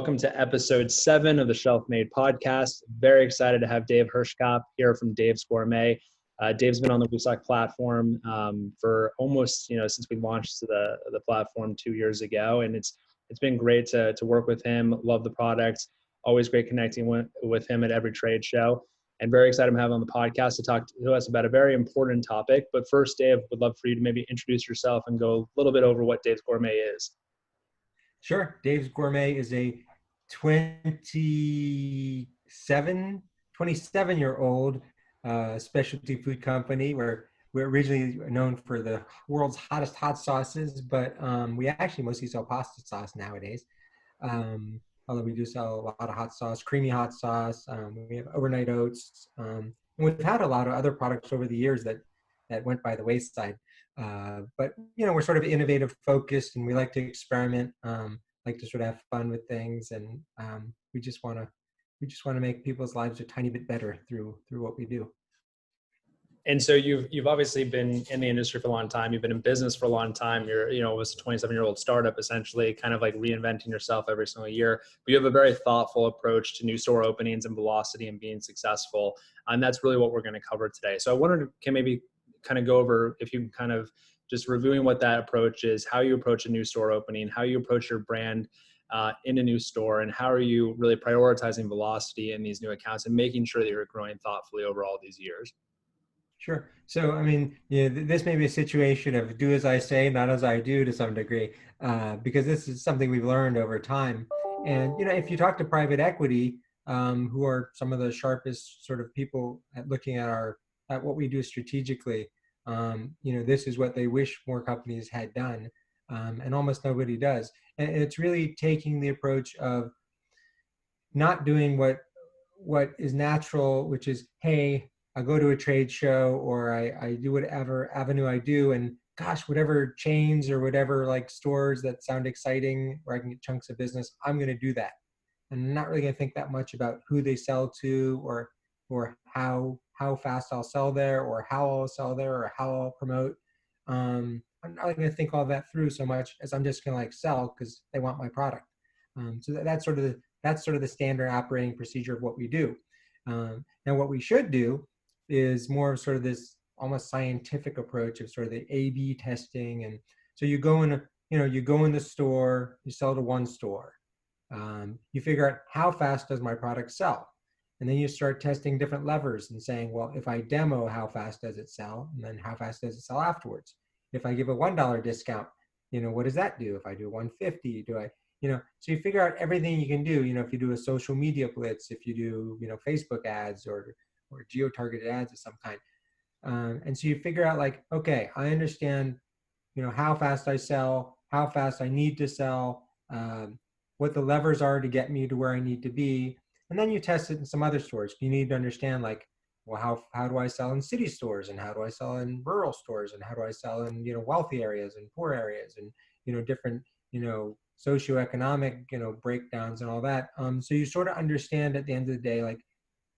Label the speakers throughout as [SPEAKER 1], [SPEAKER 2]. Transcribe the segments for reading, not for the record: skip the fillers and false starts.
[SPEAKER 1] Welcome to episode 7 of the Shelf Made podcast. Very excited to have Dave Hirschkop here from Dave's Gourmet. Dave's been on the Woosok platform for almost, since we launched the platform 2 years ago, and it's been great to work with him. Love the product. Always great connecting with him at every trade show, and very excited to have him on the podcast to talk to us about a very important topic. But first, Dave, would love for you to maybe introduce yourself and go a little bit over what Dave's Gourmet is.
[SPEAKER 2] Sure. Dave's Gourmet is a 27-year-old specialty food company. We're originally known for the world's hottest hot sauces, but we actually mostly sell pasta sauce nowadays. Although we do sell a lot of hot sauce, creamy hot sauce. We have overnight oats. And we've had a lot of other products over the years that went by the wayside. But we're sort of innovative focused, and we like to experiment. Like to sort of have fun with things, and we just want to make people's lives a tiny bit better through what we do.
[SPEAKER 1] And so you've obviously been in the industry for a long time. You've been in business for a long time. It was a 27-year-old startup, essentially, kind of like reinventing yourself every single year. But you have a very thoughtful approach to new store openings and velocity and being successful. And that's really what we're going to cover today. So I wondered, can maybe kind of go over, if you can kind of just reviewing what that approach is, how you approach a new store opening, how you approach your brand in a new store, and how are you really prioritizing velocity in these new accounts and making sure that you're growing thoughtfully over all these years.
[SPEAKER 2] Sure. So, this may be a situation of do as I say, not as I do to some degree, because this is something we've learned over time. And, if you talk to private equity, who are some of the sharpest sort of people at looking at what we do strategically, this is what they wish more companies had done, and almost nobody does. And it's really taking the approach of not doing what is natural, which is, hey, I go to a trade show, or I do whatever avenue I do, and gosh, whatever chains or whatever like stores that sound exciting where I can get chunks of business, I'm going to do that. And I'm not really going to think that much about who they sell to, or how fast I'll sell there, or how I'll sell there, or how I'll promote. I'm not going to think all that through so much as I'm just going to sell because they want my product. So that's sort of the standard operating procedure of what we do. Now, what we should do is more of sort of this almost scientific approach of sort of the A/B testing. And so you go in the store, you sell to one store, you figure out how fast does my product sell. And then you start testing different levers and saying, well, if I demo, how fast does it sell? And then how fast does it sell afterwards? If I give a $1 discount, what does that do? If I do $1.50, so you figure out everything you can do, if you do a social media blitz, if you do, Facebook ads or geo-targeted ads of some kind. And so you figure out okay, I understand, how fast I sell, how fast I need to sell, what the levers are to get me to where I need to be. And then you test it in some other stores. You need to understand well, how do I sell in city stores, and how do I sell in rural stores, and how do I sell in, wealthy areas and poor areas, and, different, socioeconomic, breakdowns and all that. So you sort of understand at the end of the day,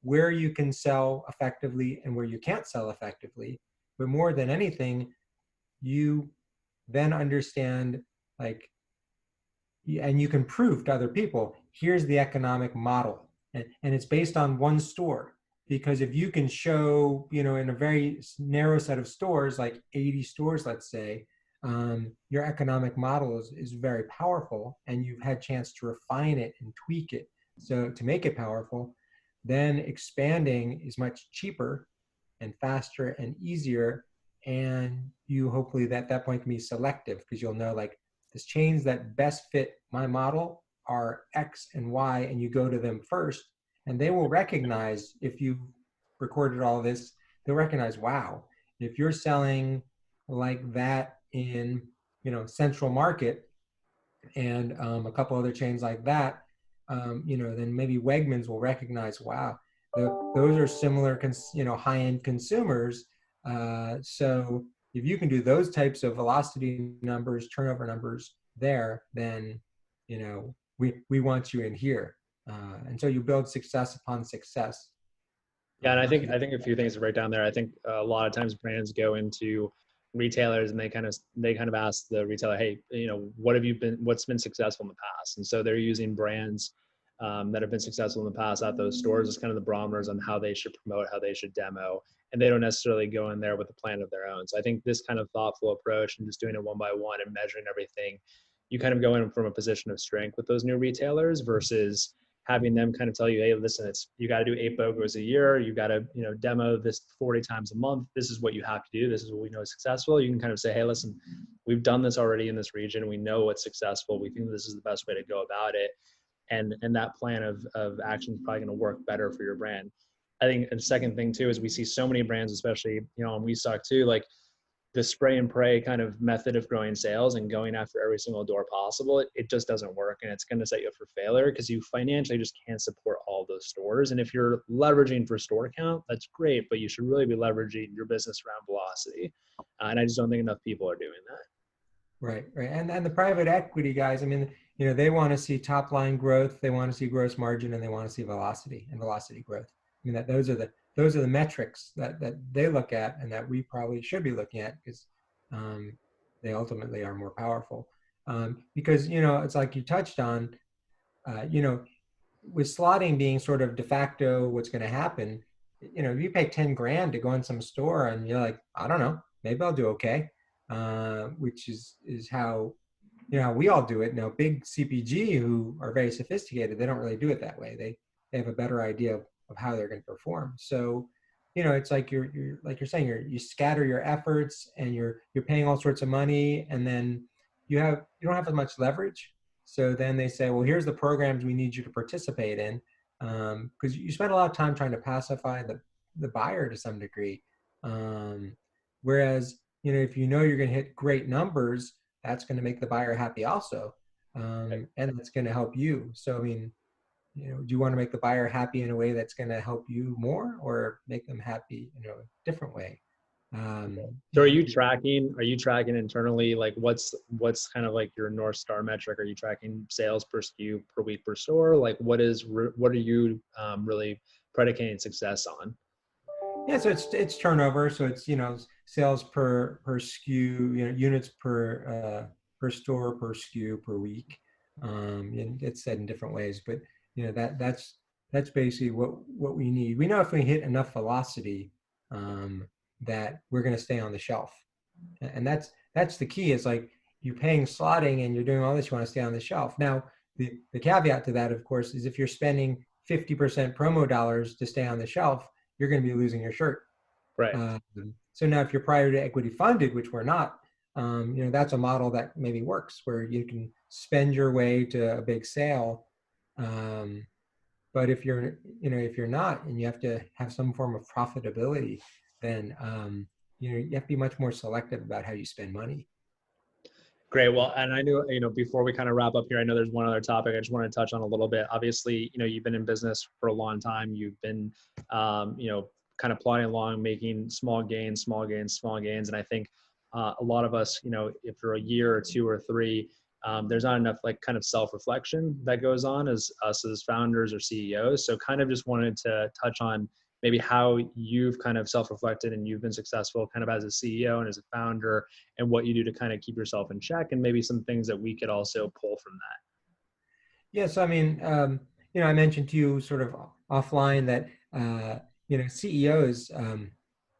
[SPEAKER 2] where you can sell effectively and where you can't sell effectively. But more than anything, you then understand and you can prove to other people, here's the economic model. And it's based on one store. Because if you can show, in a very narrow set of stores, like 80 stores, let's say, your economic model is very powerful, and you've had a chance to refine it and tweak it so to make it powerful, then expanding is much cheaper and faster and easier. And you hopefully at that point can be selective, because you'll know the chains that best fit my model are X and Y, and you go to them first, and they will recognize, if you've recorded all this, they'll recognize, wow, if you're selling like that in, Central Market and a couple other chains like that, then maybe Wegmans will recognize, wow, those are similar, high-end consumers. So if you can do those types of velocity numbers, turnover numbers there, then, we want you in here. And so you build success upon success.
[SPEAKER 1] Yeah, and I think a few things to break down there. I think a lot of times brands go into retailers, and they kind of ask the retailer, hey, what's been successful in the past? And so they're using brands that have been successful in the past at those stores as kind of the barometers on how they should promote, how they should demo, and they don't necessarily go in there with a plan of their own. So I think this kind of thoughtful approach and just doing it one by one and measuring everything, you kind of go in from a position of strength with those new retailers versus having them kind of tell you, hey, listen, you got to do 8 BOGOs a year. You got to, demo this 40 times a month. This is what you have to do. This is what we know is successful. You can kind of say, hey, listen, we've done this already in this region. We know what's successful. We think this is the best way to go about it. And that plan of action is probably going to work better for your brand. I think the second thing too, is we see so many brands, especially, on WeStock too, like the spray and pray kind of method of growing sales and going after every single door possible, it just doesn't work, and it's going to set you up for failure because you financially just can't support all those stores. And if you're leveraging for store count, that's great, but you should really be leveraging your business around velocity. And I just don't think enough people are doing that.
[SPEAKER 2] Right, right. And the private equity guys, I mean, they want to see top line growth, they want to see gross margin, and they want to see velocity and velocity growth. I mean, those are the metrics that they look at and that we probably should be looking at because they ultimately are more powerful. Because it's like you touched on, with slotting being sort of de facto what's going to happen. If you pay 10 grand to go in some store and you're like, I don't know, maybe I'll do okay. Which is how we all do it. Now, big CPG who are very sophisticated, they don't really do it that way. They have a better idea of how they're going to perform. So, it's like you're like you're saying, you scatter your efforts and you're paying all sorts of money, and then you don't have as much leverage. So then they say, well, here's the programs we need you to participate in, because you spend a lot of time trying to pacify the buyer to some degree. Whereas if you're going to hit great numbers, that's going to make the buyer happy also, and it's going to help you. So I mean, do you want to make the buyer happy in a way that's going to help you more, or make them happy in a different way?
[SPEAKER 1] So are you tracking internally, like what's kind of like your North Star metric? Are you tracking sales per SKU per week per store? Like what are you really predicating success on?
[SPEAKER 2] Yeah, so it's turnover. So it's sales per SKU, units per store per SKU per week. And it's said in different ways, but that's basically what we need. We know if we hit enough velocity, that we're going to stay on the shelf, and that's the key. Is like you're paying slotting and you're doing all this, you want to stay on the shelf. Now, the caveat to that, of course, is if you're spending 50% promo dollars to stay on the shelf, you're going to be losing your shirt.
[SPEAKER 1] Right.
[SPEAKER 2] So now if you're private equity funded, which we're not, that's a model that maybe works where you can spend your way to a big sale. But if you're not, and you have to have some form of profitability, then, you have to be much more selective about how you spend money.
[SPEAKER 1] Great. Well, and I knew, before we kind of wrap up here, I know there's one other topic I just want to touch on a little bit. Obviously, you've been in business for a long time. You've been, kind of plodding along, making small gains. And I think a lot of us, if for a year or two or three, there's not enough like kind of self-reflection that goes on as us as founders or CEOs. So kind of just wanted to touch on maybe how you've kind of self-reflected and you've been successful kind of as a CEO and as a founder, and what you do to kind of keep yourself in check, and maybe some things that we could also pull from that.
[SPEAKER 2] Yes, I mean, I mentioned to you sort of offline that, CEOs,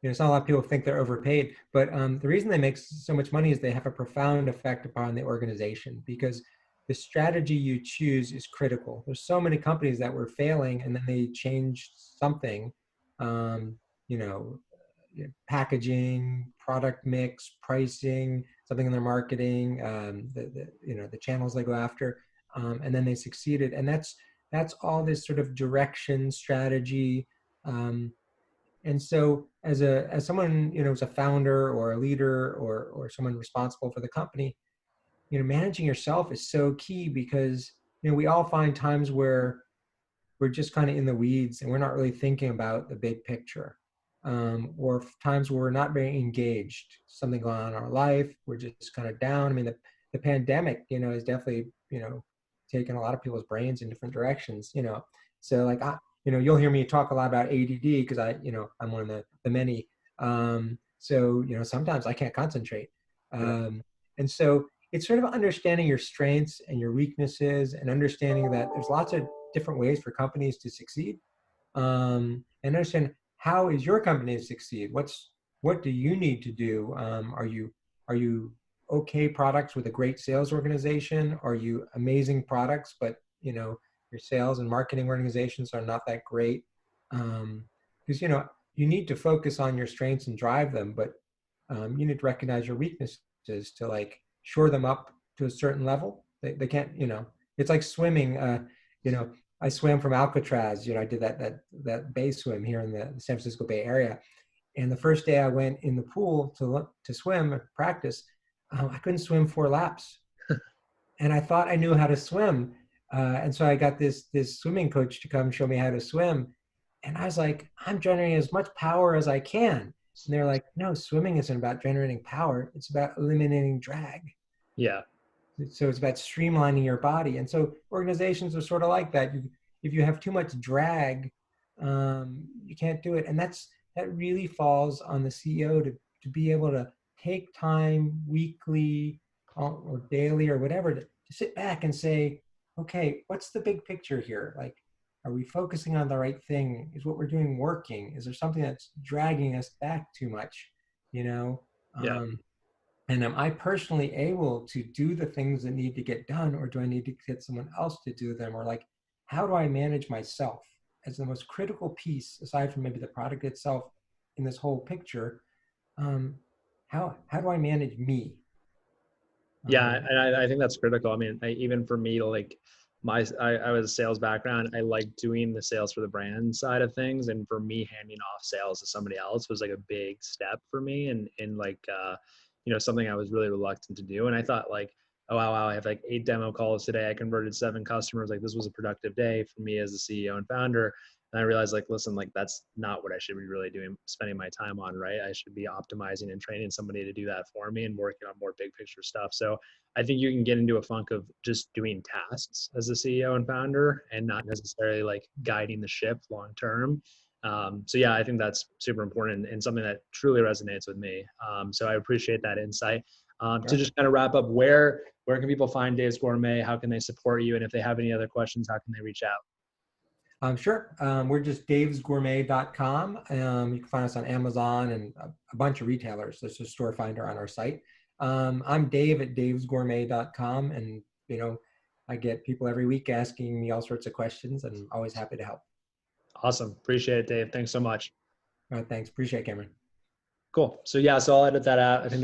[SPEAKER 2] it's not a lot of people think they're overpaid, but the reason they make so much money is they have a profound effect upon the organization, because the strategy you choose is critical. There's so many companies that were failing and then they changed something, packaging, product mix, pricing, something in their marketing, the channels they go after, and then they succeeded. And that's all this sort of direction, strategy. And so as someone, as a founder or a leader or someone responsible for the company, managing yourself is so key, because, we all find times where we're just kind of in the weeds and we're not really thinking about the big picture. Or times where we're not very engaged, something going on in our life, we're just kind of down. I mean, the pandemic, has definitely, taken a lot of people's brains in different directions, so like, you'll hear me talk a lot about ADD because I'm one of the many. So, sometimes I can't concentrate.
[SPEAKER 1] Yeah.
[SPEAKER 2] And so it's sort of understanding your strengths and your weaknesses and understanding that there's lots of different ways for companies to succeed. And understand, how is your company to succeed? What do you need to do? Are you okay products with a great sales organization? Are you amazing products, but your sales and marketing organizations are not that great? Because you need to focus on your strengths and drive them, but you need to recognize your weaknesses to like shore them up to a certain level. They can't, it's like swimming. You know, I swam from Alcatraz. I did that bay swim here in the San Francisco Bay Area. And the first day I went in the pool to swim and practice, I couldn't swim 4 laps, and I thought I knew how to swim. And so I got this swimming coach to come show me how to swim, and I was like, I'm generating as much power as I can. And they're like, no, swimming isn't about generating power; it's about eliminating drag.
[SPEAKER 1] Yeah.
[SPEAKER 2] So it's about streamlining your body. And so organizations are sort of like that. If you have too much drag, you can't do it. And that really falls on the CEO to be able to take time weekly or daily or whatever to sit back and say, okay, what's the big picture here? Like, are we focusing on the right thing? Is what we're doing working? Is there something that's dragging us back too much? You know?
[SPEAKER 1] Yeah.
[SPEAKER 2] And am I personally able to do the things that need to get done, or do I need to get someone else to do them? Or like, how do I manage myself as the most critical piece, aside from maybe the product itself in this whole picture? Um, how do I manage me?
[SPEAKER 1] Yeah,
[SPEAKER 2] Um,
[SPEAKER 1] and I think that's critical. I mean, even for me to like I was a sales background. I like doing the sales for the brand side of things, and for me, handing off sales to somebody else was like a big step for me, and like something I was really reluctant to do. And I thought like, oh wow, I have like 8 demo calls today. I converted 7 customers. Like this was a productive day for me as the CEO and founder. And I realized like, listen, like that's not what I should be really doing, spending my time on, right? I should be optimizing and training somebody to do that for me and working on more big picture stuff. So I think you can get into a funk of just doing tasks as a CEO and founder and not necessarily like guiding the ship long term. So yeah, I think that's super important and something that truly resonates with me. So I appreciate that insight. To
[SPEAKER 2] sure.
[SPEAKER 1] just kind of wrap up, where can people find Dave's Gourmet? How can they support you? And if they have any other questions, how can they reach out?
[SPEAKER 2] Sure. We're just davesgourmet.com. You can find us on Amazon and a bunch of retailers. There's a store finder on our site. I'm Dave at davesgourmet.com. And, I get people every week asking me all sorts of questions, and I'm always happy to help.
[SPEAKER 1] Awesome. Appreciate it, Dave. Thanks so much.
[SPEAKER 2] Thanks. Appreciate it, Cameron.
[SPEAKER 1] Cool. So yeah, so I'll edit that out. I think that